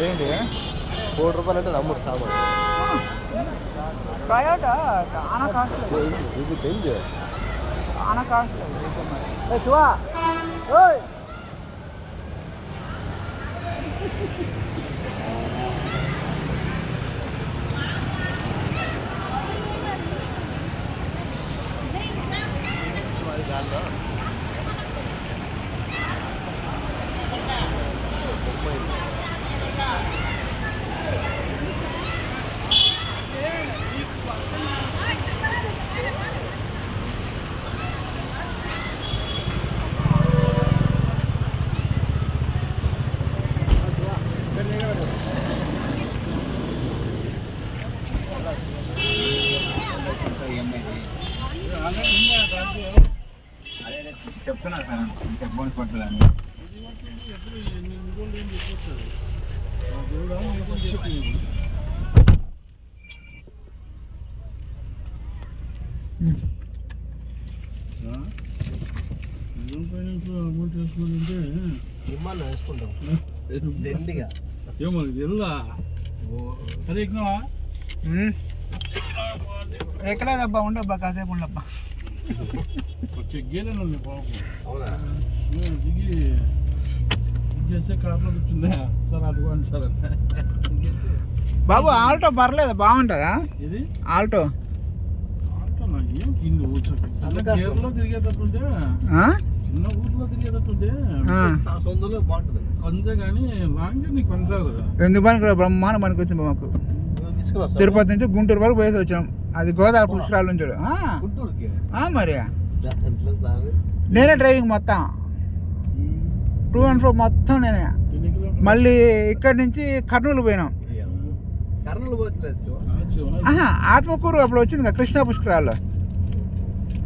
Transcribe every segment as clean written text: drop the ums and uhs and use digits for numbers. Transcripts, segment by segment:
ఏంటి ₹3 అంటే నమ్ముడు సామాన్ టొయోటా చాలా కాస్ట్లీ ఇది తెలియదు చాలా కాస్ట్లీ శివా ఓయ్ చెప్తున్నా సార్ చెప్పడానికి పట్టలేదు అమౌంట్ వేసుకుంటే విమానం వేసుకుంటాం దండిగా ఏమో వెళ్ళా సరే ఎక్కినావా ఎక్కలేదబ్బా ఉండబ్బా కాసేపు ఉండబ్బా గేలేను బాబు అవునా దిగి చేస్తే కార్లో కూర్చుందా సార్ అడుగుండి సార్ బాబు ఆల్టో పర్లేదు బాగుంటుందా ఇది ఆల్టో ఆటో నాకు ఏం కింది గేర్లో తిరిగేటట్టుంటే చిన్న ఊర్లో తిరిగేటట్టుంటే సొంతంలో బాగుంటుంది అంతేగాని లాంగ్ నీకు పనిరావు కదా ఎందుకు పనికి బ్రహ్మాండం పనికి వచ్చింది మాకు తీసుకుని తిరుపతి నుంచి గుంటూరు వరకు పోయేసి వచ్చాం అది గోదావరి పుష్కరాల నుంచి గుంటూరుకి మరి దాంట్లో సార్ నేనే డ్రైవింగ్ మొత్తం 2 and 4 మొత్తం నేనే మళ్ళీ ఇక్కడి నుంచి కర్నూలు పోయినాం కర్నూలు పోతులేదు ఆత్మకూరు అప్పుడు వచ్చింది కదా కృష్ణా పుష్కరాల్లో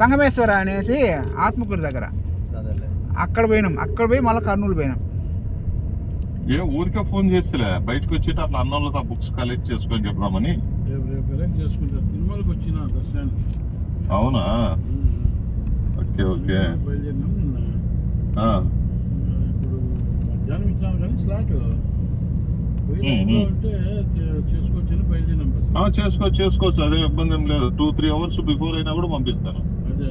సంగమేశ్వర అనేసి ఆత్మకూరు దగ్గర అక్కడ పోయినాం అక్కడ పోయి మళ్ళీ కర్నూలు పోయినాం ఏ ఊరికే ఫోన్ చేస్తలే బయటకు వచ్చి అట్లా అన్నోళ్ళతో బుక్స్ కలెక్ట్ చేసుకొని చెప్దామని రేపు ఎలక్ట్ చేసుకుంటారు తిరుమలకి వచ్చిన దర్శనానికి అవునా ఓకే ఓకే బయలుదేరినాం నిన్న ఇప్పుడు మధ్యాహ్నం ఇచ్చాను కానీ స్లాట్ అంటే చేసుకోవచ్చని బయలుదేరినాం చేసుకోవచ్చు అదే ఇబ్బంది ఏం లేదు 2-3 అవర్స్ బిఫోర్ అయినా కూడా పంపిస్తాను అదే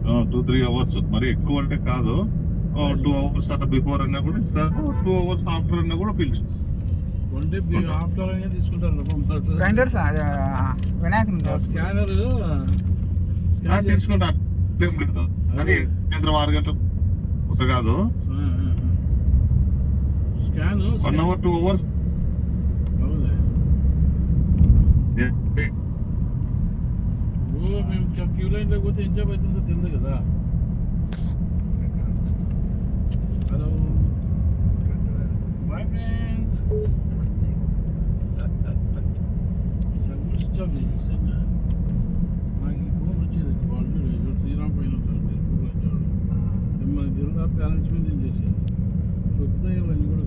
2-3 అవర్స్ మరి ఎక్కువ అంటే కాదు 2 అవర్స్ అట్లా బిఫోర్ అయినా కూడా ఇస్తారు 2 అవర్స్ ఆఫ్టర్ అయినా కూడా పిలుచు ఆఫ్టర్ అయినా తీసుకుంటారు వినాయకుని స్కానర్ తీసుకుంటా అది సాయంత్రం 6 గంటలు కాదు స్కాన్ 1 అవర్ 2 అవర్స్ మేము క్యూ లైన్ లేకపోతే ఎంజాయ్ అవుతుందో తెలియదు కదా hello boy friends switch off చేసేసాను నాకు ఈ ఫోన్ వచ్చేది వాళ్ళు శ్రీరామ్ పైన మిమ్మల్ని తిరుగుతా బ్యాలెన్స్ మెయింటైన్ చేసేది ఉదయం అన్నీ కూడా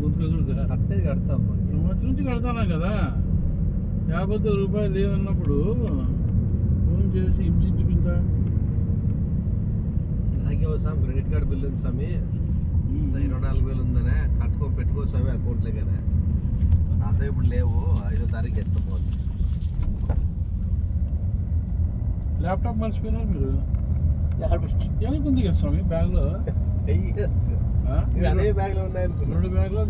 ఊరికే కట్టేది కడతాం సంవత్సరం నుంచి కడతాను కదా ₹50 లేదన్నప్పుడు ఫోన్ చేసి హింసించుకుంటా అలాగే వస్తాం క్రెడిట్ కార్డు బిల్లు ఉంది స్వామి 24,000 ఉందనే పెట్టుకో స్వామి అకౌంట్లో కదా నాతో ఇప్పుడు లేవు 5వ తారీఖు వేస్తాం పోతుంది ల్యాప్టాప్ మర్చిపోయినారు మీరు ఎందుకుంది కదా స్వామి బ్యాగ్లో అదే బ్యాగ్లో ఉన్నాయి 2 బ్యాగ్లో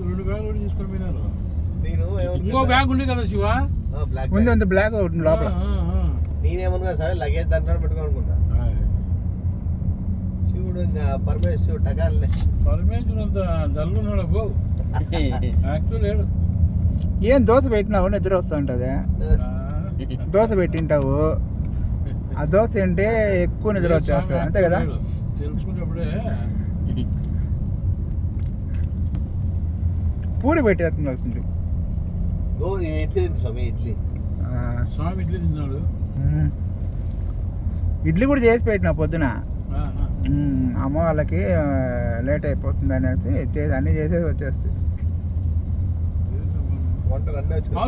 కూడా తీసుకొని పోయినారు నేను ఇంకో బ్యాగ్ ఉంది కదా శివ ఉంది బ్లాక్ లోపల నేనేమనుకున్నా సార్ లగేజ్ దాంట్లో పెట్టుకోనుకుంటా శివుడు ఇంకా పరమేశ్వరుడు టకాలే పరమేశ్వరుడు అంత డల్ ఉన్నాడు అబ్బో యాక్చువల్ లేడు ఏం దోశ పెట్టినావు నిద్ర వస్తూ ఉంటుంది దోశ పెట్టింటావు ఆ దోశ అంటే ఎక్కువ నిద్ర వచ్చేస్తుంది అంతే కదా తెలుసుకున్నప్పుడే పూరి పెట్టేటట్టు వస్తుంది ఇడ్లీ స్వామి ఇడ్లీ తిన్నాడు ఇడ్లీ కూడా చేసి పెట్టినా పొద్దున అమ్మ వాళ్ళకి లేట్ అయిపోతుంది అనేసి అన్నీ చేసేసి వచ్చేస్తుంది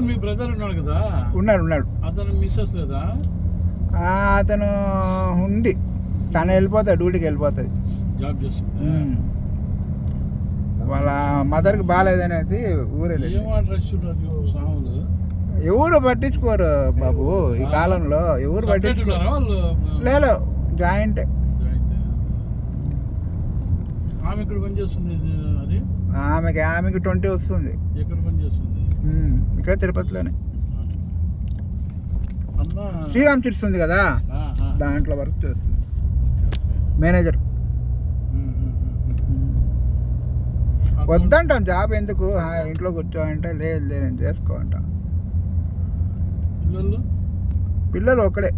మీ బ్రదర్ ఉన్నాడు కదా ఉన్నాడు అతను మిస్సెస్ లేదా అతను ఉండి తను వెళ్ళిపోతాడు డ్యూటీకి వెళ్ళిపోతుంది జాబ్ చేస్తుంది వాళ్ళ మదర్కి బాగాలేదనేది ఊరే ఏం అడ్రస్ సాములు ఎవరు పట్టించుకోరు బాబు ఈ కాలంలో ఎవరు పట్టించుకోరు. వాళ్ళు లేదు జాయింట్. ఆమె ఇక్కడ పని చేస్తుంది అది ఆమెకి 20 వస్తుంది. ఎక్కడ పని చేస్తుంది ఇక్కడ తిరుపతిలోనే అన్న శ్రీరామ్ చిట్స్ ఉంది కదా దాంట్లో వర్క్ చేస్తుంది మేనేజర్. వద్దంటాం జాబ్ ఎందుకు ఇంట్లో కూర్చోంటే లేదు నేను చేసుకో అంటాం. పిల్లలు ఒకడే.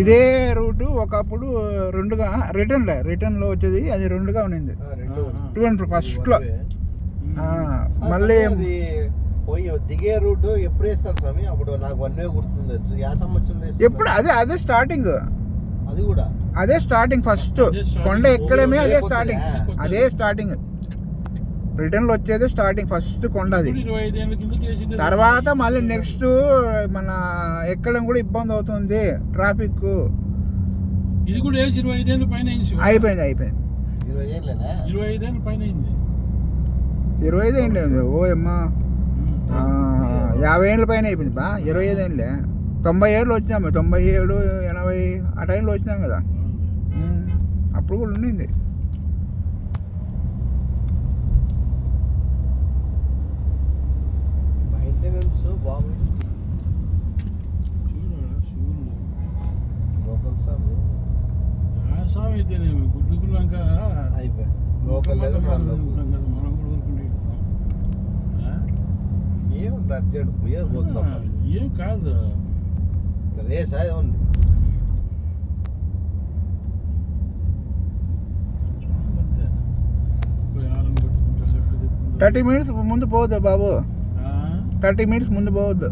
ఇదే రూటు ఒకప్పుడు రెండుగా రిటర్న్లో వచ్చేది, అది రెండుగా ఉన్నింది 200 ఫస్ట్లో. మళ్ళీ పోయి దిగే రూట్ ఎప్పుడు వేస్తారు స్వామి? అప్పుడు నాకు 1 వే గుర్తుంది. యా సంవత్సరం ఎప్పుడు అదే స్టార్టింగ్. అది కూడా అదే స్టార్టింగ్ ఫస్ట్ కొండ ఎక్కడమే అదే స్టార్టింగ్. రిటర్న్లో వచ్చేది స్టార్టింగ్ ఫస్ట్ కొండ అది. తర్వాత మళ్ళీ నెక్స్ట్ మన ఎక్కడం కూడా ఇబ్బంది అవుతుంది, ట్రాఫిక్. ఇది కూడా 25 ఏళ్ళ పైన అయిపోయింది. 25 ఏళ్ళ పైన 25 ఏం లేదు ఓ అమ్మా, 50 ఏళ్ళ పైన అయిపోయింది బా. 25 ఏళ్ళే 90 ఏళ్ళు వచ్చినాము, 97, 80 ఆ టైంలో వచ్చినాం కదా. అప్పుడు కూడా ఉండింది. మెయింటెనెన్స్ బాగుంది. లోకల్ స్వామి అయితేనేమి గుడ్డుకున్నాక అయిపోయి లోకల్ లేదు మనం కూడా ఊరుకుంటే ఇస్తాం. ఏముంది అర్జెంట్ పోయేది పోతున్నాం. ఏం కాదు రేసా ఏముంది. 30 minutes ముందు పోవద్దు బాబు, 30 minutes ముందు పోవద్దు.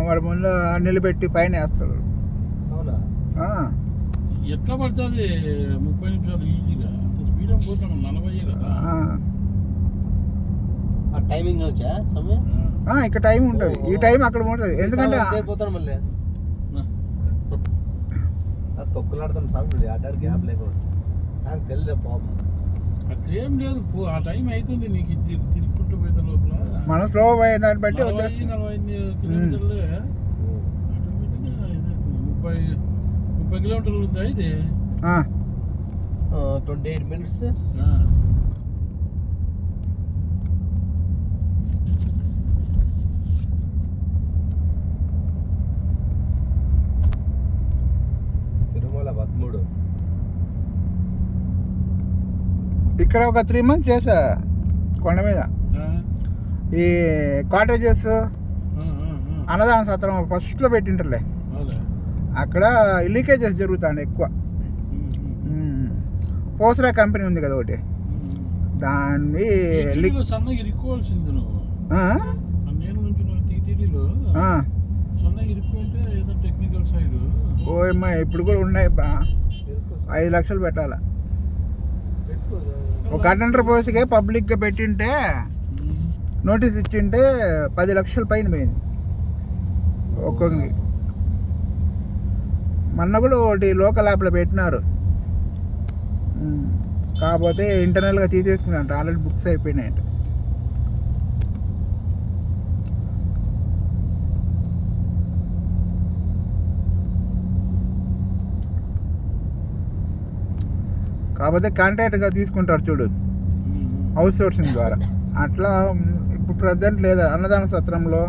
వాడు ముందు నిలబెట్టి పైన వేస్తాడు. అవునా? ఎట్లా పడుతుంది 30 నిమిషాలు ఈజీగా. అంత స్పీడ్ పోతాం 40 కదా. ఆ టైమింగ్ వచ్చా సమయం? ఇక్కడ టైం ఉంటుంది, ఈ టైం అక్కడ ఉంటుంది. ఎందుకంటే పోతాను మళ్ళీ తొక్కులాడుతాను సామి ఆటాడు గ్యాప్ లేకుండా. నాకు తెలియదు పాపం. అట్లేం లేదు, ఆ టైం అవుతుంది నీకు తిరుగుకుంటూ పోతే లోపల. మనం స్లో పోయే దాన్ని బట్టి 45 కిలోమీటర్లు ఆటోమేటిక్గా 30 కిలోమీటర్లు ఉందా ఇది? 28 minutes. తిరుమల 13. ఇక్కడ ఒక 3 months చేసా కొండ మీద. ఈ కాటేజెస్ అన్నదాన సత్రం ఫస్ట్లో పెట్టింటారులే, అక్కడ లీకేజెస్ జరుగుతాయి ఎక్కువ. పోసరా కంపెనీ ఉంది కదా ఒకటి, దాన్ని సన్నగా ఇరుక్కోవాల్సింది నువ్వు. నేను నుంచి టీటీడీలో సన్నగా ఇరుక్కుంటే ఏదో టెక్నికల్ సైడ్. ఓమ్మా ఇప్పుడు కూడా ఉన్నాయి, 5 లక్షలు పెట్టాలా. ఒక అటెండర్ పోస్ట్కే పబ్లిక్గా పెట్టింటే నోటీస్ ఇచ్చింటే 10 లక్షల పైన పోయింది ఒక్కొక్కరికి. మొన్న కూడా ఒకటి లోకల్ యాప్లో పెట్టినారు, కాకపోతే ఇంటర్నల్గా తీసేసుకున్నారంట, ఆల్రెడీ బుక్స్ అయిపోయినాయంట. కాకపోతే కాంట్రాక్ట్గా తీసుకుంటారు చూడు, అవుట్ సోర్సింగ్ ద్వారా. అట్లా ఇప్పుడు ప్రజెంట్ లేదా అన్నదాన సత్రంలో,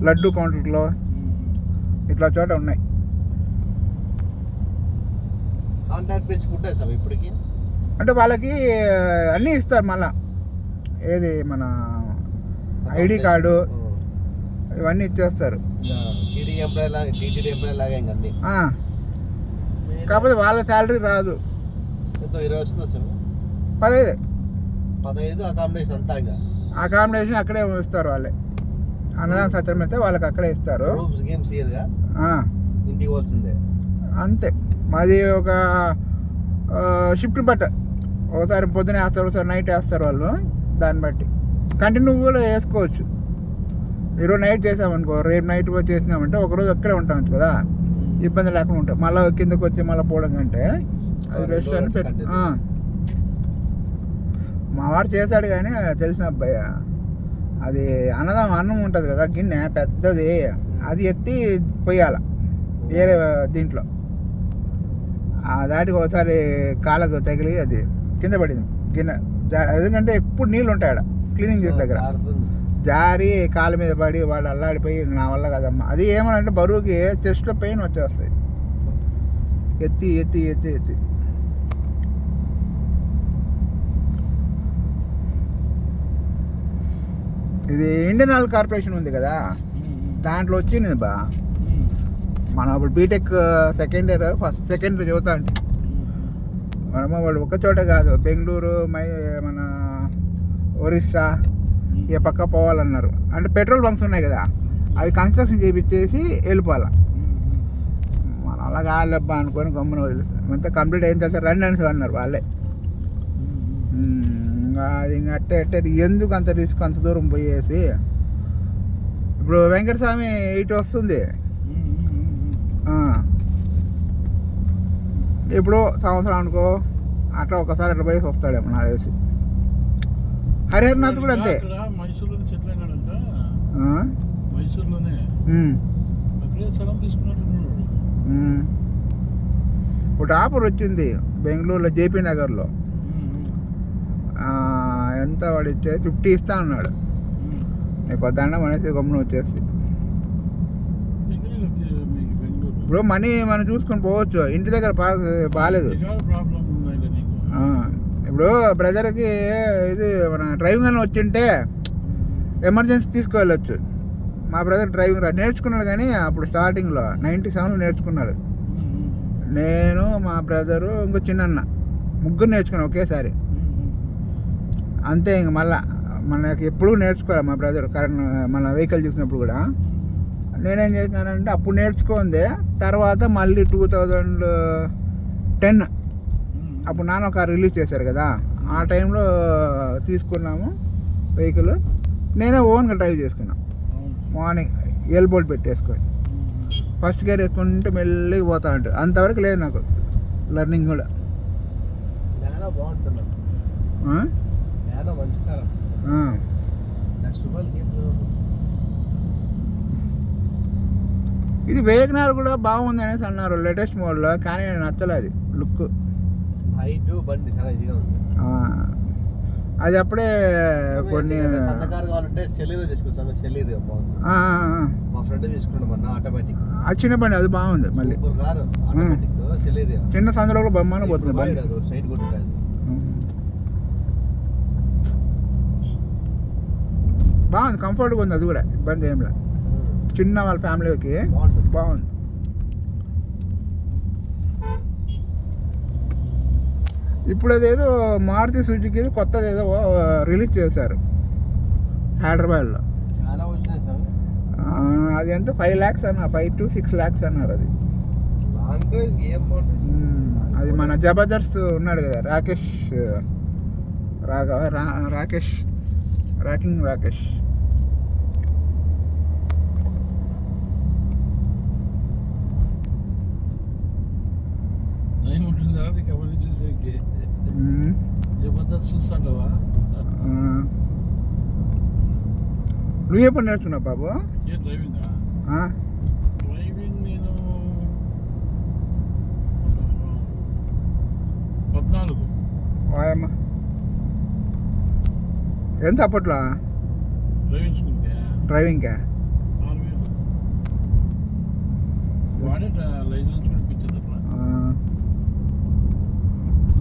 లడ్డు కౌంటర్లో ఇట్లా చోట ఉన్నాయి. కాంట్రాక్ట్ తీసుకుంటే సార్ ఇప్పటికి అంటే వాళ్ళకి అన్నీ ఇస్తారు మళ్ళా, ఏది మన ఐడి కార్డు ఇవన్నీ ఇచ్చేస్తారు. కాకపోతే వాళ్ళ శాలరీ రాదు. 20 వస్తుందా సార్? 15 15 అకామిడేషన్ అంతా ఇంకా అకామిడేషన్ అక్కడే ఇస్తారు వాళ్ళే. అన్నదాన సత్రం అయితే వాళ్ళకి అక్కడే ఇస్తారు. రూమ్స్ గేమ్స్ ఇయర్గా ఆ, ఇంటికి పోవాల్సిందే. అంతే. మాది ఒక షిఫ్ట్ బట్ట, ఒకసారి పొద్దున వేస్తారు, ఒకసారి నైట్ వేస్తారు వాళ్ళు. దాన్ని బట్టి కంటిన్యూ కూడా వేసుకోవచ్చు. ఈరోజు నైట్ చేసామనుకో, రేపు నైట్ చేసినామంటే ఒకరోజు అక్కడే ఉంటాం కదా, ఇబ్బంది లేకుండా ఉంటాం. మళ్ళీ కిందకి వచ్చి మళ్ళీ పోవడం కంటే అది బెస్ట్ అని పెట్టి. మా వాడు చేశాడు కానీ తెలిసిన అబ్బాయి, అది అన్నం ఉంటుంది కదా గిన్నె పెద్దది, అది ఎత్తి పొయ్యాల వేరే దీంట్లో. దాటికి ఒకసారి కాళ్ళకు తగిలి అది కింద పడింది గిన్నె. ఎందుకంటే ఎప్పుడు నీళ్ళు ఉంటాయి ఆడ క్లీనింగ్ చేసే దగ్గర, జారి కాళ్ళ మీద పడి వాడు అల్లాడిపోయి నా వల్ల కదమ్మా. అది ఏమనంటే బరువుకి చెస్ట్లో పెయిన్ వచ్చేస్తుంది, ఎత్తి ఎత్తి ఎత్తి ఎత్తి. ఇది ఇండియన్ ఆయిల్ కార్పొరేషన్ ఉంది కదా, దాంట్లో వచ్చింది బా. మనం అప్పుడు బీటెక్ సెకండ్ ఇయర్ చదువుతా అంటే మనమ్మ వాడు ఒక చోట కాదు, బెంగళూరు మన ఒరిస్సా ఏ పక్క పోవాలన్నారు. అంటే పెట్రోల్ బంక్స్ ఉన్నాయి కదా, అవి కన్స్ట్రక్షన్ చేయించేసి వెళ్ళిపోవాలి. మనం అలా కాలేబ్బా అనుకొని గమ్మున వదిలేస్తాం. అంతా కంప్లీట్ అయిన తర్వాత రండి అని అన్నారు వాళ్ళే. అది ఇంకా అట్టే ఎందుకు అంత రిస్క్ అంత దూరం పోయేసి. ఇప్పుడు వెంకటస్వామి 8 వస్తుంది, ఇప్పుడు సంవత్సరం అనుకో అట్లా ఒకసారి అట్లా పోయేసి వస్తాడేమో నాకు తెలిసి. హరిహరనాథ్ కూడా అంతే. మైసూరులోనే సెటిల్ అయినాడంట. మైసూరులోనే అక్కడే స్థలం తీసుకున్నట్టున్నాడు. ఒకటి ఆఫర్ వచ్చింది బెంగళూరులో జేపీ నగర్లో. ఎంత వాడు ఇచ్చేది 50 ఇస్తా అన్నాడు. నీకు వద్దండ అనేసి గమ్మున వచ్చేసి. ఇప్పుడు మనీ మనం చూసుకొని పోవచ్చు, ఇంటి దగ్గర బాగాలేదు. ఇప్పుడు బ్రదర్కి ఇది మన డ్రైవింగ్ అని వచ్చింటే ఎమర్జెన్సీ తీసుకువెళ్ళొచ్చు. మా బ్రదర్ డ్రైవింగ్ నేర్చుకున్నాడు కానీ అప్పుడు స్టార్టింగ్లో 97లో నేర్చుకున్నాడు. నేను మా బ్రదరు ఇంకో చిన్న ముగ్గురు నేర్చుకున్నాం ఒకేసారి. అంతే. ఇంక మళ్ళా మనకి ఎప్పుడు నేర్చుకోవాలి మా బ్రదర్ మన వెహికల్ చూసినప్పుడు కూడా. నేనేం చేసినానంటే అప్పుడు నేర్చుకుందే, తర్వాత మళ్ళీ 2010 అప్పుడు నాన్న ఒక రిలీజ్ చేశారు కదా, ఆ టైంలో తీసుకున్నాము వెహికల్. నేనే ఓన్గా డ్రైవ్ చేసుకున్నాను. మార్నింగ్ ఎల్ బోల్ట్ పెట్టేసుకొని ఫస్ట్ గేర్ వేసుకుంటే మెల్లిగా పోతా ఉంటుంది. అంతవరకు లేదు నాకు లర్నింగ్ కూడా. ఇది వేగనార్ కూడా బాగుంది అనేసి అన్నారు లేటెస్ట్ మోడల్లో, కానీ నచ్చలేదు లుక్. బండి చాలా ఇదిగా ఉంది. అది అప్పుడే కొన్ని సన్నకారు కావాలంటే సెలీరియో తీసుకొస్తాను. సెలీరియో బాగుంది. మా ఫ్రెండ్ తీసుకున్నాడు మొన్న ఆటోమేటిక్. ఆ చిన్న బండి అది బాగుంది. మళ్ళీ కారు ఆటోమేటిక్ సెలీరియో చిన్న సందులో కూడా బొమ్మను పోతుంది బండి. సైడ్ కొట్టుకాదు. బాగుంది, కంఫర్ట్గా ఉంది. అది కూడా ఇబ్బంది ఏం లేదు. చిన్న వాళ్ళ ఫ్యామిలీకి బాగుంది. ఇప్పుడు అదేదో మారుతి సుజుకి కొత్తది ఏదో రిలీజ్ చేశారు హైదరాబాద్లో. చాలా వచ్చినాయి సార్. అది ఎంత 5 lakhs అన్న, 5 to 6 lakhs అన్నారు. అది లాంగ్ డ్రైవ్ ఏం బాగుంటుంది. అది మన జబర్దస్త్ ఉన్నాడు కదా రాకేష్ రాకేష్ ఉంటుందా నీకు ఎవరిని చూసేకి? జబర్దస్త్ చూస్తాంటావా? నువ్వు ఎప్పుడు నేర్చుకున్నావు బాబు? ఏం డ్రైవింగా? డ్రైవింగ్ నేను 14. వాయమ్మ, ఎంత అప్పట్లో డ్రైవింగ్ స్కూల్కి? డ్రైవింగ్కా 6,000 వాడే లైసెన్స్ కూడా ఇప్పించేది అట్లా.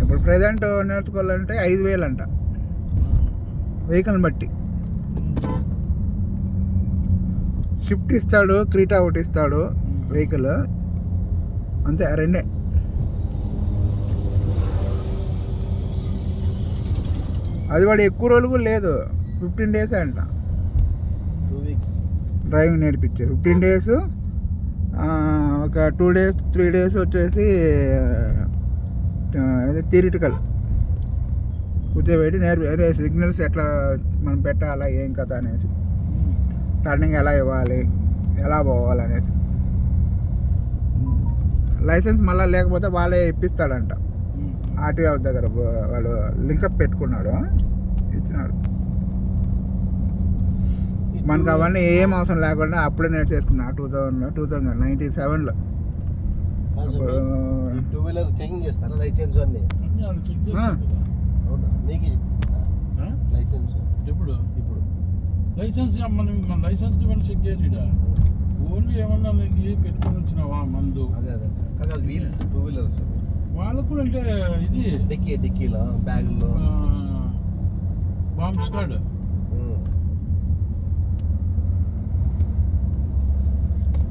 ఇప్పుడు ప్రజెంట్ నేర్చుకోవాలంటే 5,000 అంట వెహికల్ని బట్టి. షిఫ్ట్ ఇస్తాడు, క్రీటా ఒకటి ఇస్తాడు వెహికల్, అంతే రెండే. అది వాడు ఎక్కువ రోజులు కూడా లేదు, 15 days అంట 2 weeks. డ్రైవింగ్ నేర్పించారు. 15 days, ఒక 2 days 3 days వచ్చేసి థియరిటికల్ కూర్చోబెట్టి అదే సిగ్నల్స్ ఎట్లా మనం పెట్టాలా ఏం కథ అనేసి, టర్నింగ్ ఎలా ఇవ్వాలి, ఎలా పోవాలి అనేసి. లైసెన్స్ మళ్ళీ లేకపోతే వాళ్ళే ఇప్పిస్తాడంట. ఆర్టీఓ దగ్గర వాడు లింకప్ పెట్టుకున్నాడు, ఇచ్చినాడు. మనకు అవన్నీ ఏం అవసరం లేకుండా అప్పుడే నేర్చేసుకున్నా 2097లో. అప్పుడు 2-wheeler చెకింగ్ చేస్తారా లైసెన్స్ అన్ని? అన్నీ వాళ్ళు చెక్ చేస్తారు కదా. అవునా, నీకు ఇస్తారా ఆ? లైసెన్స్? ఎప్పుడు ఇప్పుడు లైసెన్స్ మన లైసెన్స్ ఇవన్నీ చెక్ చేయలేడా? ఓన్లీ ఏమన్నా నీకు పెట్టుకొని వచ్చినావా మందు, అదే కాదు, అది వీల్స్ 2-wheeler వాళ్ళకు కూడా అంటే ఇది డిక్కీలో బ్యాగుల్లో. Bombs card.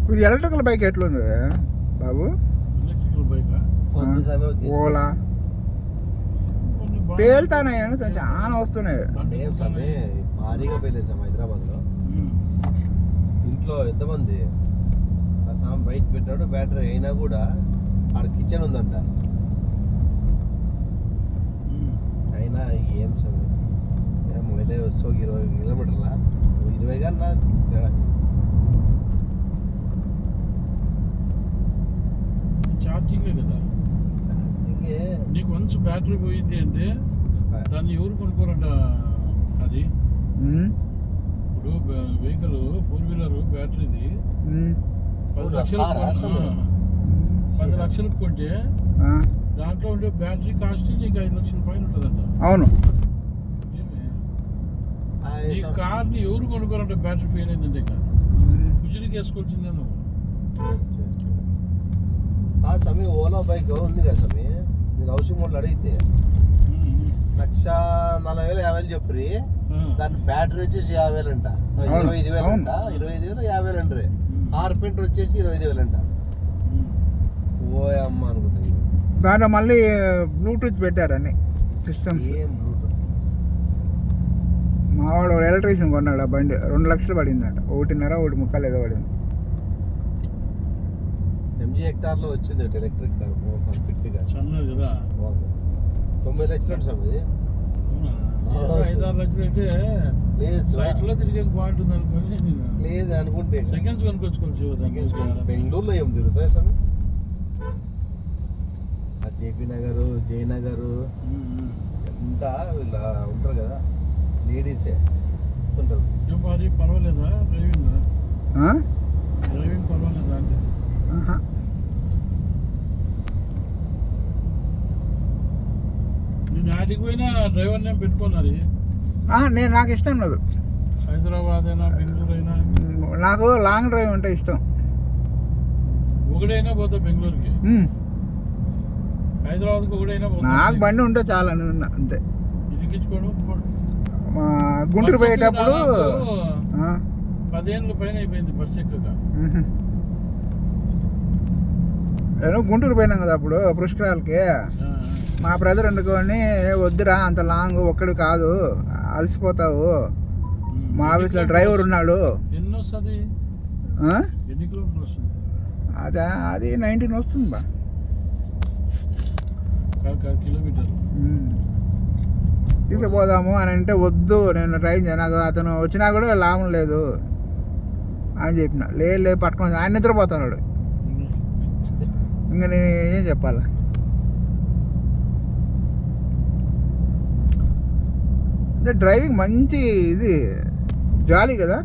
ఇప్పుడు ఎలక్ట్రికల్ బైక్ ఎట్లుంది బాబు? ఎలక్ట్రికల్ బైక్ కొద్ది సమయం ఓలా పేలుతానాయని చాలా వస్తున్నాయి. ఏం సమయ భారీగా పేలేసాం హైదరాబాద్లో. ఇంట్లో ఎంతమంది ఆ సామ్ బయట పెట్టాడు, బ్యాటరీ అయినా కూడా ఆడ కిచెన్ ఉందంట. అయినా ఏం సమయం ఏం వెళ్ళే వస్తూ 20 కిలోమీటర్ల 20 కన్నా ఛార్జింగే కదా. ఛార్జింగే. నీకు వన్స్ బ్యాటరీ పోయింది అంటే దాన్ని ఎవరు కొనుక్కోరంట. అది ఇప్పుడు వెహికల్ 4-wheeler బ్యాటరీది 10 లక్షలు, 10 లక్షలకు కొంటే దాంట్లో ఉండే బ్యాటరీ కాస్ట్ నీకు 5 లక్షల పైన ఉంటుందంట. అవును. ఈ కార్ని ఎవరు కొనుక్కోరంట బ్యాటరీ ఫెయిల్ అయిందంటే ఇక గుజరికి వేసుకోవాల్సిందే నువ్వు. ఆ సమయం ఓలా బైక్ ఉంది కదా సమయం, నేను హౌసింగ్ మోడ్లో అడిగితే 1,40,000 చెప్పి దాని బ్యాటరీ వచ్చేసి 50,000 అంట, 25,000 అంట, 25,000 50,000 అంటారు. కార్పెంటర్ వచ్చేసి 25,000 అంట. ఓ అమ్మ అనుకుంటా. దాంట్లో మళ్ళీ బ్లూటూత్ పెట్టారని సిస్టమ్స్. ఏం బ్లూటూత్? మావాడు ఎలక్ట్రీషియన్ కొన్నాడు ఆ బండి, 2 లక్షలు పడిందంట. 1.5 1.3 ఏదో పడింది. MG హెక్టార్లో వచ్చింది ఎలక్ట్రిక్ కార్ పర్ఫెక్ట్గా. చిన్నది కదా. 9 లక్షలు అంట సమది. 5-6 లక్షలు అంటే లేదు ఫ్లైట్లో తిరిగే బాగుంటుంది అనుకోని లేదు అనుకుంటే సెకండ్స్ కొనుక్కొచ్చుకోవచ్చు. బెంగళూరులో ఏం తిరుగుతాయి సమయం? జేపీ నగరు, జయనగరు ఎంత వీళ్ళ ఉంటారు కదా లేడీసే ఉంటారు. ఏం మరి పర్వాలేదా డ్రైవింగ్? డ్రైవింగ్ పర్వాలేదా అంటే నేను ఆడికి పోయినా డ్రైవర్ నేమ్ పెట్టుకున్నది. నాకు ఇష్టం లేదు. హైదరాబాద్ అయినా బెంగళూరు అయినా నాకు లాంగ్ డ్రైవ్ అంటే ఇష్టం. ఒకడైనా పోతా బెంగళూరుకి, హైదరాబాద్కి ఒకడైనా పోతా. నాకు బండి ఉంటే చాలా అంతే. ఇరికించుకోవడం గుంటూరు పోయేటప్పుడు 10 ఏళ్ళ పైన అయిపోయింది బస్సు ఎక్కక. నేను గుంటూరు పోయినాం కదా అప్పుడు పుష్కరాలకి. మా బ్రదర్ వండుకొని వద్దురా అంత లాంగ్ ఒక్కడు కాదు అలసిపోతావు, మా ఆఫీస్లో డ్రైవర్ ఉన్నాడు. ఎన్ని వస్తుంది? ఎన్ని కిలోమీటర్లు వస్తుంది? అది 19 వస్తుంది బా. కిలోమీటర్లు తీసుకుపోదాము అని అంటే వద్దు, నేను డ్రైవ్ చేయను, నాకు అతను వచ్చినా కూడా లాభం లేదు అని చెప్పిన. లేదు పట్టుకొని ఆయన నిద్రపోతున్నాడు. ఇంకా నేను ఏం చెప్పాలా? అంటే డ్రైవింగ్ మంచి ఇది జాలీ కదా.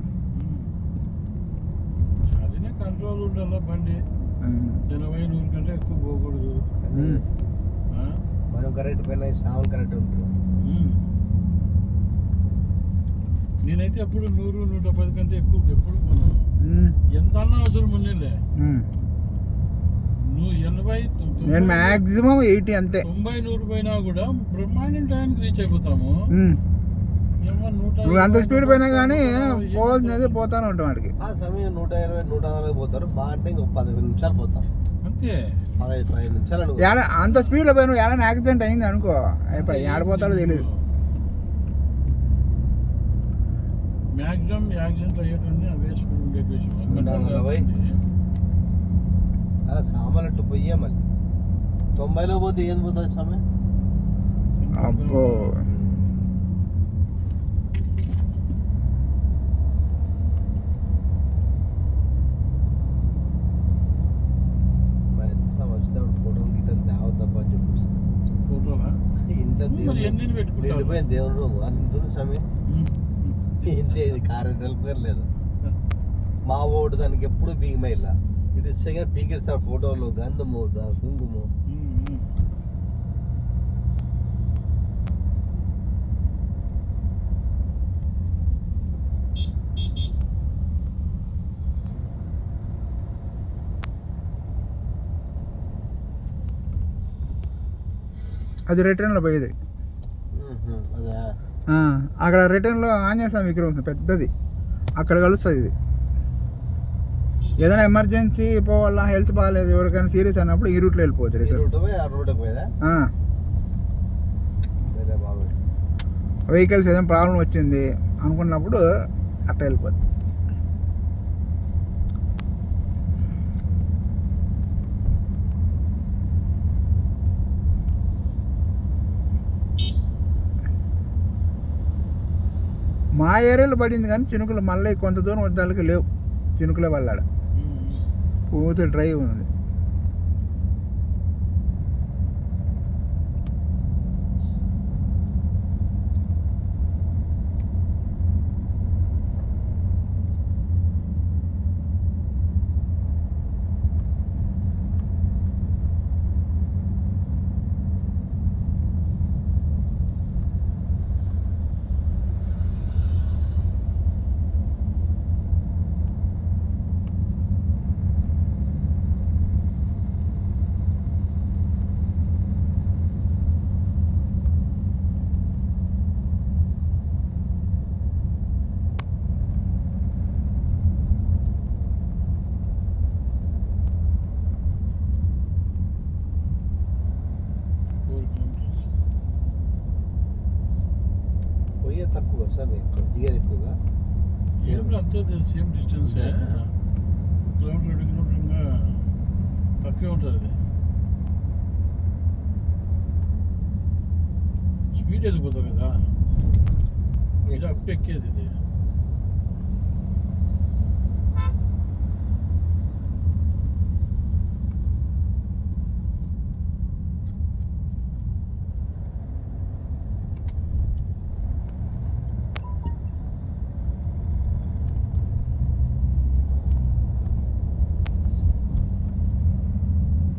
జాలీనే, కంట్రోల్ ఉండాలి బండి. 80-100 కంటే ఎక్కువ పోకూడదు. మనం కరెక్ట్ పైన సావం కరెక్ట్ ఉంటుంది. నేనైతే ఎప్పుడు 100-110 కంటే ఎక్కువ ఎప్పుడు పోను. ఎంత అన్నా అవసరం ముందే. నువ్వు 80, నేను మ్యాక్సిమం 80 అంతే. 90-100 పోయినా కూడా బ్రహ్మాండం టైంకి రీచ్ అయిపోతాము. నువ్వు అంత స్పీడ్ పోయినా కానీ పోవాల్సినది పోతానే ఉంటాం వాడికి. ఆ సమయం 120-140 పోతారు. బాగుంటే ఇంకొక 15 నిమిషాలు పోతాం అంతే. 15 నిమిషాలు. అంత స్పీడ్లో పోయి నువ్వు ఎలా యాక్సిడెంట్ అయింది అనుకో, అయిపోయి ఆడిపోతాడో తెలియదు. మ్యాక్సిమం యాక్సిడెంట్ అయ్యేటన్నీ అవే స్పీడ్ ఉండేటి విషయం. 140 సామాన్లు పోయే మళ్ళీ 90లో పోతే ఏం పోతుంది స్వామి? అబ్బో వచ్చేటప్పుడు ఫోటోలు గిట్టలు తేవద్దబ్బా అని చెప్పేసి ఫోటోలా ఇంట్లో మరి ఎన్ని పెట్టుకుంటారు? నిండిపోయింది దేవుడు రూమ్ అది ఇంత ఉంది స్వామి. ఇంతే, ఇది కారు వెళ్ళిపోయారు లేదు. మా ఓటు దానికి ఎప్పుడు పీకమే ఇలా ఇటు సెకండ్ పీకిస్తారు ఫోటోలు, గంధము కుంకుము. అది రిటర్న్లో పోయేది. అదే అక్కడ రిటర్న్లో ఆంజనేయ స్వామి విగ్రహం ఉంది పెద్దది, అక్కడ కలుస్తుంది ఇది. ఏదైనా ఎమర్జెన్సీ పోవాలా, హెల్త్ బాగాలేదు, ఎవరికైనా సీరియస్ అయినప్పుడు ఈ రూట్లో వెళ్ళిపోవచ్చు రిటర్న్. వెహికల్స్ ఏదైనా ప్రాబ్లం వచ్చింది అనుకున్నప్పుడు అట్లా వెళ్ళిపోతుంది. మా ఏరియాలో పడింది కానీ చినుకులు మళ్ళీ కొంత దూరం వచ్చేదానికి లేవు, చినుకులే పల్లాడ పూర్తి డ్రైవ్ ఉంది. పోయే తక్కువ సార్, దిగేది ఎక్కువగా. అంతే సేమ్ డిస్టెన్స్, 1 కిలోమీటర్ 2 కిలోమీటర్ ఇంకా తక్కువే ఉంటుంది. స్పీడ్ వెళ్ళిపోతుంది కదా, ఇది అప్ ఎక్కేది ఇది.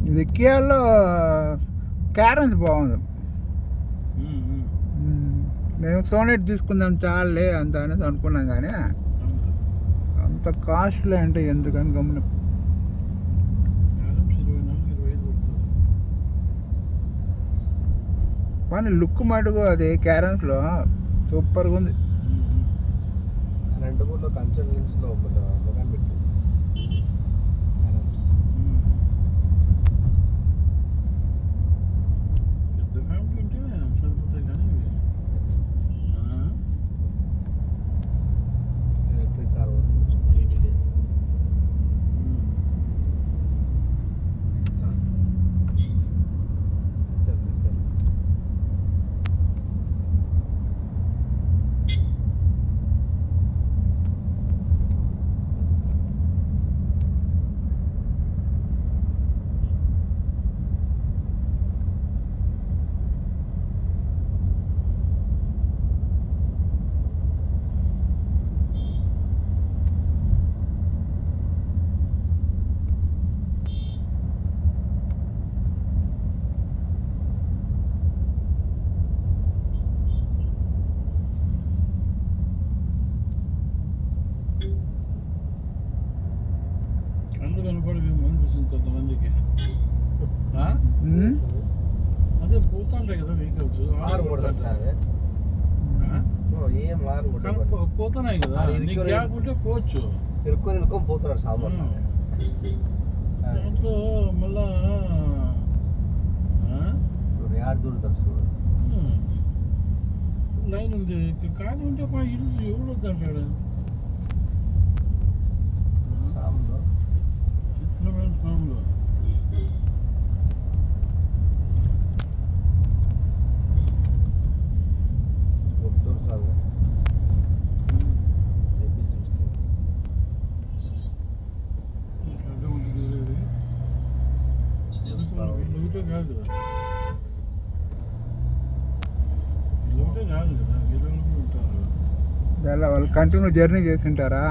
ఇది కియాలో క్యారెన్స్ బాగుంది. మేము సోనెట్ తీసుకుందాం చాలే అంత అనేసి అనుకున్నాం, కానీ అంత కాస్ట్లీ అంటే ఎందుకని గమనం. కానీ లుక్ మటుకు అది క్యారెన్స్లో సూపర్గా ఉంది. 2 కన్సల్టెన్సీలో మొదలు పెట్టి కనపడేమో అనిపిస్తుంది కొంతమందికి. అదే పోతుంటాయి కదా వెహికల్స్, పోతున్నాయి కదా, ఉంటే పోవచ్చు. ఇరుక్కొని పోతున్నారు సామాన్లు. దాంట్లో మళ్ళా యాడ్ దూరుతారు చూడు, లైన్ ఉంది ఖాళీ ఉంటే మా ఇల్లు ఎవడు వద్దంటాడు. సాములు చిత్రమైన స్వాములు గుంటూరు సాగు AP16 అడ్డం ఉంటుంది ఇది. వీళ్ళు ఒకటే కాదు కదా, వీళ్ళు ఒకటే కాదు కదా, వీళ్ళు కూడా ఉంటారు. చాలా వాళ్ళు కంటిన్యూ జర్నీ చేసింటారా,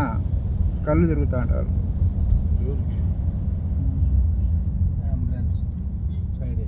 కళ్ళు తిరుగుతూ ఉంటారు. ఎవరికి అంబులెన్స్ సైడ్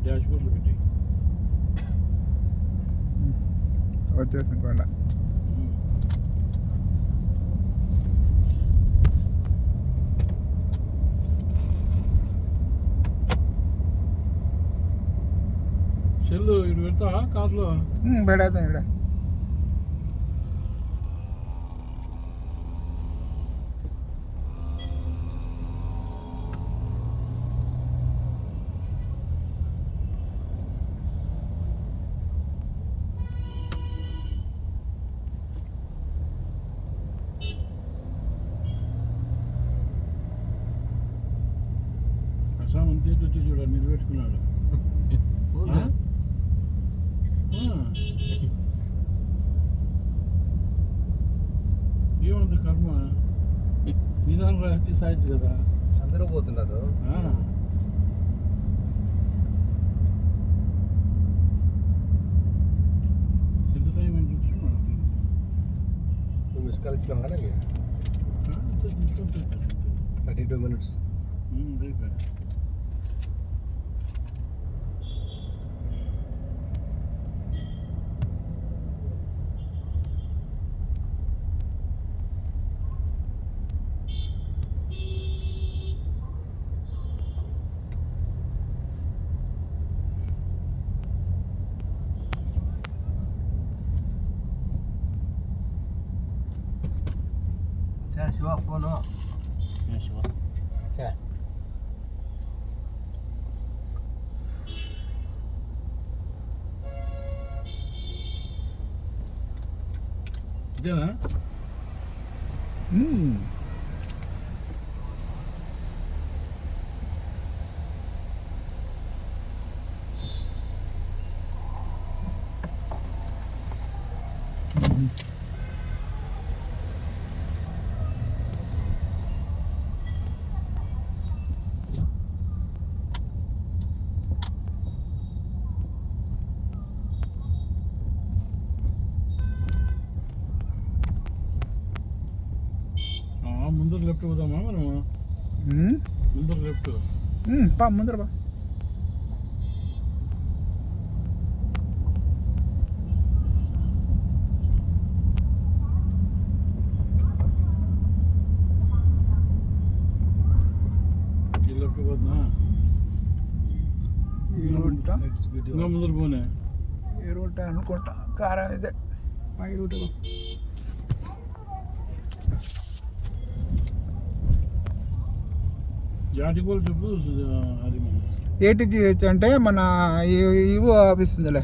డాష్ బోర్డ్లో పెట్టి వచ్చేసిన కొండ. సెల్లు ఇటు పెడతా కార్లో. పెడతాం ఇక్కడ. అస్సాం అంతే వచ్చి చూడ నిలబెట్టుకున్నాడు. ఏమంత కర్మ నిదానం వచ్చి సాయచ్చు కదా. అందరూ పోతున్నారు. ఎంత టైం అని చూసుకున్నాను. నువ్వు మిస్ కాల్ ఇచ్చినావు కదా 32 minutes. శివ ఫోను ఇదేనా? ముందర లెఫ్ట్ పోదామా మనము? ముందర లెఫ్ట్. పా ముందర బా. ఈ లెఫ్ట్ పోతున్నా? ఈ రూట్ ఇంకా ముందర పోనే. ఈ రూట్ అనుకుంటా, కారం ఇదే పై రూట్. జాటికోలు చెప్పు అది మన ఏటీజీహెచ్ అంటే మన ఈవో ఆఫీస్ ఉందిలే,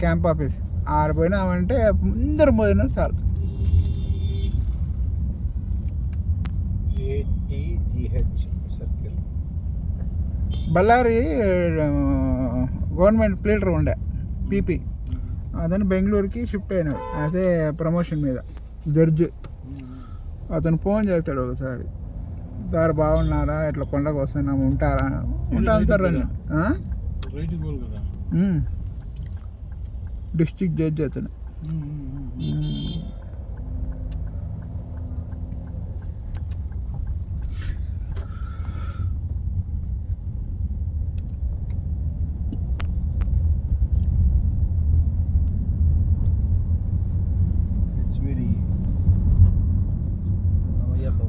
క్యాంప్ ఆఫీస్. ఆడ పోయినామంటే ముందర పోయినా చాలు. ATGH circle. బళ్ళారి గవర్నమెంట్ ప్లేటర్ ఉండే పీపీ, అతను బెంగళూరుకి షిఫ్ట్ అయినాడు అదే ప్రమోషన్ మీద. జడ్జి అతను ఫోన్ చేస్తాడు ఒకసారి, దారి బాగున్నారా, ఇట్లా కొండకు వస్తున్నాము, ఉంటారా? ఉంటాం సార్ రండి. రైట్ పోలు కదా. డిస్ట్రిక్ట్ జడ్జి అతను.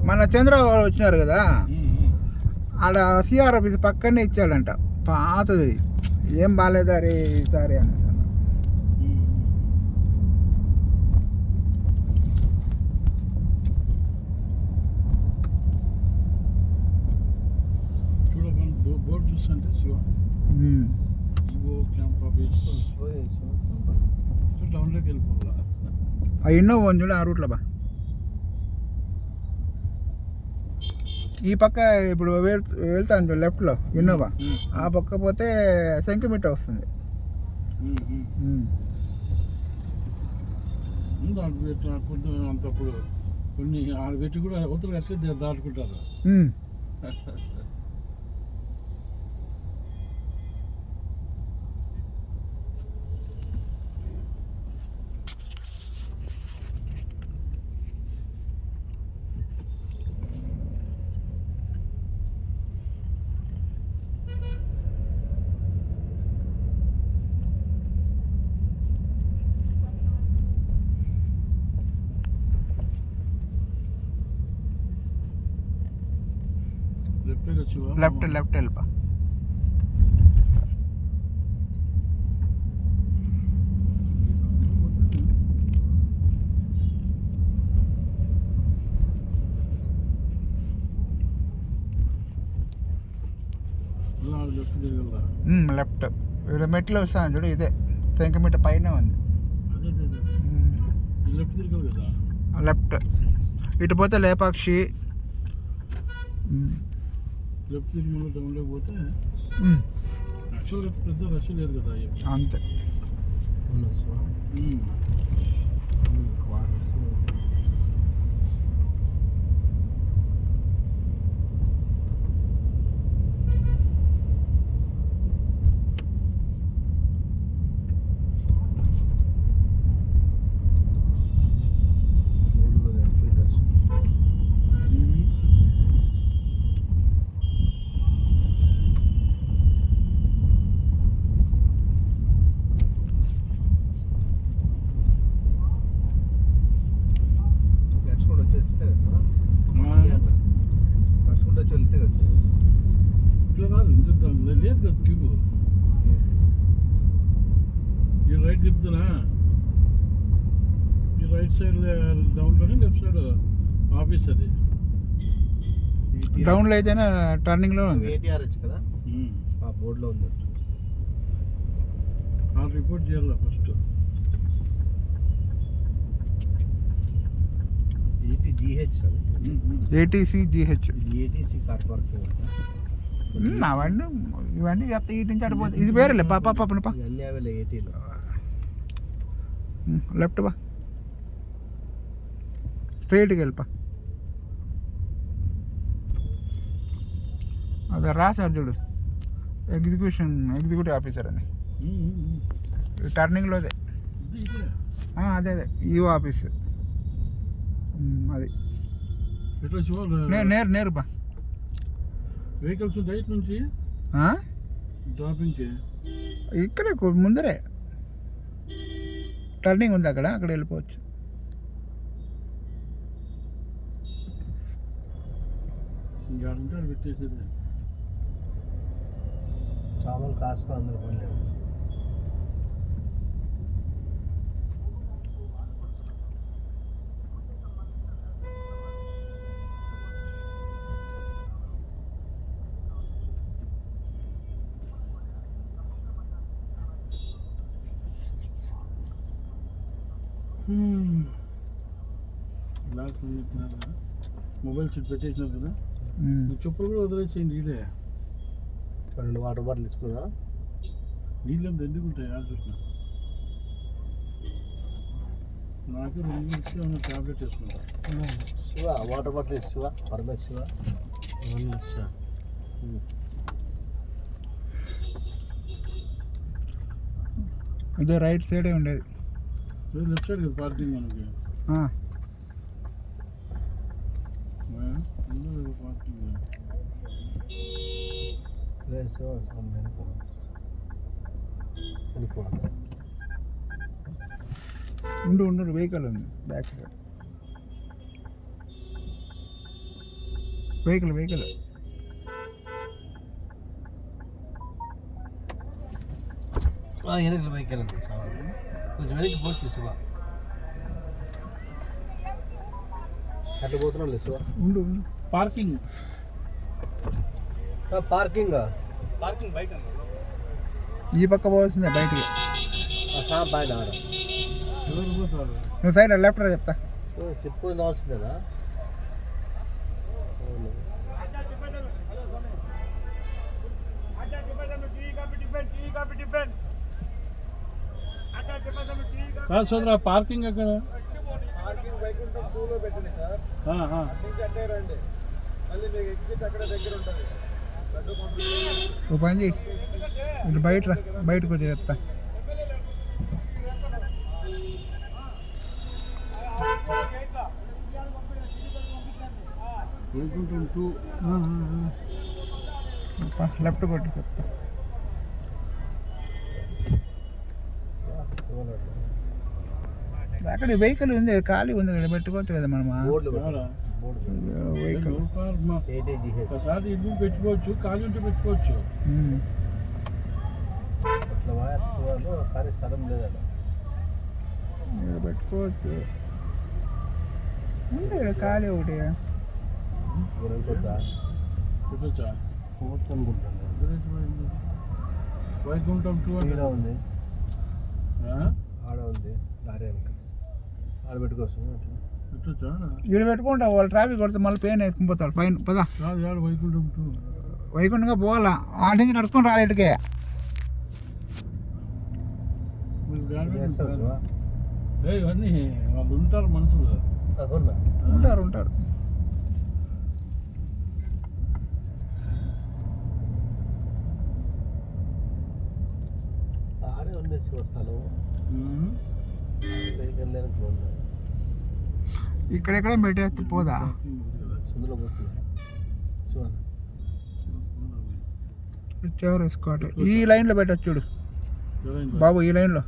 మన చంద్రబాబు వాళ్ళు వచ్చినారు కదా, ఆడ సిఆర్ ఆఫీస్ పక్కనే ఇచ్చాడంట పాతది. ఏం బాగాలేదా రే ఈసారి అనేసి అన్న. చూడకుండా బోర్డు చూస్తుంటే శివ ఈవో క్యాంప్ ఆఫీస్ టౌన్లోకి వెళ్ళిపోవాలా? ఆ ఇన్నోవా ఉంది చూడు, ఆ రూట్లో బా. ఈ పక్క ఇప్పుడు వెళ్తాను చూడు లెఫ్ట్లో ఇన్నోవా, ఆ పక్క పోతే శంకిమిట్ట వస్తుంది. అంతప్పుడు కొన్ని ఆడ పెట్టి కూడా అవతల అట్లే దాటుకుంటారు. లెఫ్ట్ లెఫ్ట్ వెళ్ళిపా. లెఫ్ట్ ఇక్కడ మెట్లు వస్తాను చూడు, ఇదే శంకిమిట్ట పైన ఉంది. లెఫ్ట్ ఇటు పోతే లేపాక్షి. లెఫ్ట్ తిరిగి టౌన్లోకి పోతే యాక్చువల్గా పెద్ద రష్ లేదు కదా అంతే. ఇట్లా కాదు, ఇంత లేదు కదా క్యూబ్. ఈ రైట్ తిప్పుతున్నా, ఈ రైట్ సైడ్ డౌన్లోనే, లెఫ్ట్ సైడ్ ఆఫీస్ అది. డౌన్లో అయితేనే టర్నింగ్లో ఉంది. ATRH కదా, ఆ బోర్డులో ఉంది. ఆ రిపోర్ట్ చేయాలి first. ATGH ATCGH. ATC car parking. అవన్నీ ఇవన్నీ చెప్తా, ఇటు నుంచి అడిపోతే ఇది వేరేలే. పాప పా అన్నీ అవే ఏటీలో. లెఫ్ట్ బా, స్ట్రైట్కి వెళ్ళిపా. అదే రాశారు చూడు, ఎగ్జిక్యూటివ్ ఆఫీసర్ అని. టర్నింగ్లో అదే అదే ఈఓ ఆఫీస్ అది. ఎట్లా శివ నేరు బా వెహికల్స్ ఉంటాయి ఇటు నుంచి ఆ? డ్రాపింగ్కి ఇక్కడే ముందరే టర్నింగ్ ఉంది అక్కడ వెళ్ళిపోవచ్చు. ఇంకా ఉంటారు పెట్టేసేది. చామలు కాసుకొని అందరూ పడలేదు. లాస్ట్ మొబైల్ సీట్ పెట్టేసినారు కదా, ఉమ్. మీ చెప్పులు కూడా వదిలేసేయండి. ఇదే 2 వాటర్ బాటిల్ తీసుకున్నా. నీళ్ళు ఎందుకు ఉంటాయి ఆ చూసిన. నాకు 2 ఇచ్చి టాబ్లెట్ వేసుకుంటా. శివ వాటర్ బాటిల్ శివ పరమేశ్ శివ ఇదే రైట్ సైడే ఉండేది. లెఫ్ట్ సైడ్ కదా పార్కింగ్ మనకి. ఆ. పార్కింగ్ ఉండు వెహికల్ ఉంది బ్యాక్ సైడ్. వెహికల్ వెనక్కి బైక్ వెళ్ళండి కొంచెం వెనక్కి పోవచ్చు శివ. అట్లా పోతున్నాం శివ. ఉండు పార్కింగ్ పార్కింగ్ బయట ఈ పక్క పోవాల్సిందే బయటికి. బయట ఆడ ఎవరు పోతారు? నువ్వు సైడ్ లెఫ్ట్ చెప్తా. చెప్పుకొని రావాల్సిందేనా? కాదు సోదరా, పార్కింగ్ ఎక్కడ? పార్కింగ్ వైకుంఠం 2లో పెట్టండి సార్. అట్టే రండి, మళ్ళీ మీకు ఎగ్జిట్ అక్కడ దగ్గర ఉంటుంది. ఓ పని చెయ్యి, ఇటు బయటకు వచ్చి చెప్తా. వైకుంఠం 2 లెఫ్ట్ కొట్టి చెప్తా. అక్కడ వెహికల్ ఉంది, ఖాళీ ఉంది కదా, పెట్టుకోవచ్చు కదా మనం. వెహికల్ ఒకసారి ఇల్లు పెట్టుకోవచ్చు, ఖాళీ ఉంటే పెట్టుకోవచ్చు. అట్లా వాయర్స్ కానీ స్థలం లేదట. పెట్టుకోవచ్చు, ఉంది ఇక్కడ ఖాళీ ఒకటి. పెట్టచ్చా? అనుకుంటున్నాను. వైకుంఠం 2 ఈడ ఉంది, ఆ? ఆడ ఉంది, లారీ వెనక ఆడ పెట్టుకోవచ్చు. అట్లా పెట్టచ్చా? ఇక్కడ పెట్టుకుంటా, వాళ్ళు ట్రాఫిక్ కొడితే మళ్ళీ పెయిన్ వేసుకుని పోతారు పైన. పదా కాదు ఆడ వైకుంఠం 2 వైకుంఠంగా పోవాలా, ఆడ నుంచి నడుచుకొని రాలి ఇటుకే. చేస్తారు శివ. ఇవన్నీ వాళ్ళు ఉంటారు మనుషులు. అవునా? ఉంటారు. ఆడే ఉంది శివ స్థలం. వెహికల్ వెనక ఉంది. ఇక్కడెక్కడ పెట్టేస్తే పోదా. అందులో పోతుంది శివ. వచ్చేవారు వేసుకోవాలి. ఈ లైన్లో పెట్టచ్చు చూడు బాబు, ఈ లైన్లో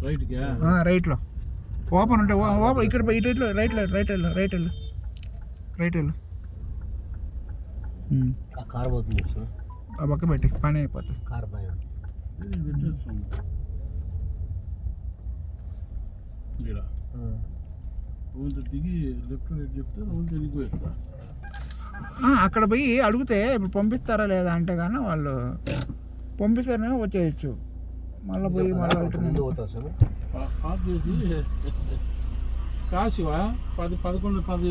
రైట్గా రైట్లో ఓపెన్ ఉంటే ఓపెన్. ఇక్కడ ఇటు రైట్ వెళ్ళు. ఆ కార్ పోతుంది శివ. ఆ పక్క పెట్టి పని అయిపోతుంది. కార్ భయం. దిగి లెఫ్ట్ రైట్ చెప్తే వెళ్ళిపోయేస్తా. అక్కడ పోయి అడిగితే ఇప్పుడు పంపిస్తారా లేదా అంటే కానీ వాళ్ళు పంపిస్తేనే వచ్చేయచ్చు. మళ్ళీ పోయి ముందు పోతాం శివ. ఆఫ్ చేసి కాశివా 10, 11, 10